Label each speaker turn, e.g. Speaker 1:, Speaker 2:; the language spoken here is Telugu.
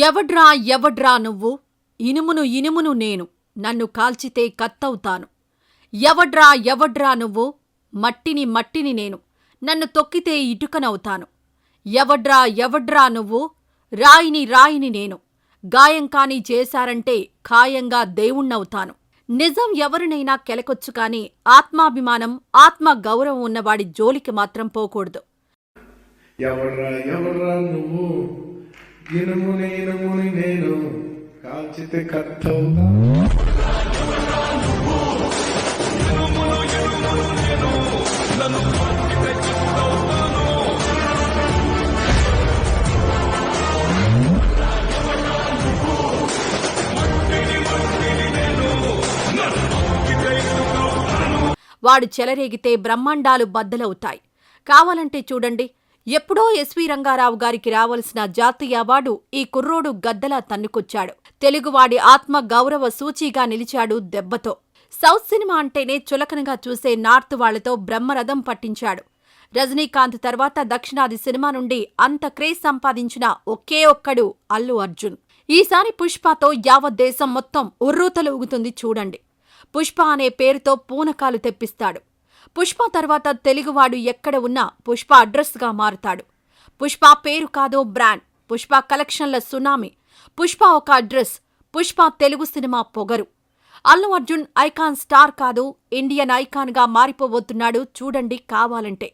Speaker 1: ఎవడ్రా ఎవడ్రా నువ్వు, ఇనుమును ఇనుమును నేను, నన్ను కాల్చితే కత్తవుతాను. ఎవడ్రా ఎవడ్రా నువ్వు, మట్టిని మట్టిని నేను, నన్ను తొక్కితే ఇటుకనవుతాను. ఎవడ్రా ఎవడ్రా నువ్వు, రాయిని రాయిని నేను, గాయం కాని చేశారంటే ఖాయంగా దేవుణ్ణవుతాను. నిజం ఎవరినైనా కెలకొచ్చుకాని ఆత్మాభిమానం, ఆత్మ గౌరవం ఉన్నవాడి జోలికి మాత్రం పోకూడదు.
Speaker 2: ఎవడ్రా ఎవడ్రా నువ్వు, ఇనుముని ఇనుముని నేను, కాల్చితే కత్తవుతా.
Speaker 1: వాడు చెలరేగితే బ్రహ్మాండాలు బద్దలవుతాయి. కావాలంటే చూడండి, ఎప్పుడో ఎస్వి రంగారావు గారికి రావలసిన జాతీయ అవార్డు ఈ కుర్రోడు గద్దలా తన్నుకొచ్చాడు. తెలుగువాడి ఆత్మ గౌరవ సూచీగా నిలిచాడు దెబ్బతో. సౌత్ సినిమా అంటేనే చులకనగా చూసే నార్త్ వాళ్లతో బ్రహ్మరథం పట్టించాడు. రజనీకాంత్ తర్వాత దక్షిణాది సినిమా నుండి అంత క్రేజ్ సంపాదించిన ఒకే ఒక్కడు అల్లు అర్జున్. ఈసారి పుష్పతో యావత్ దేశం మొత్తం ఉర్రూతలూగుతుంది చూడండి. పుష్ప అనే పేరుతో పూనకాలు తెప్పిస్తాడు. పుష్ప తర్వాత తెలుగువాడు ఎక్కడ ఉన్నా పుష్ప అడ్రస్గా మారుతాడు. పుష్ప పేరు కాదో బ్రాండ్, పుష్ప కలెక్షన్ల సునామీ, పుష్ప ఒక అడ్రస్, పుష్ప తెలుగు సినిమా పొగరు. అల్లు అర్జున్ ఐకాన్ స్టార్ కాదు, ఇండియన్ ఐకాన్గా మారిపోబోతున్నాడు చూడండి కావాలంటే.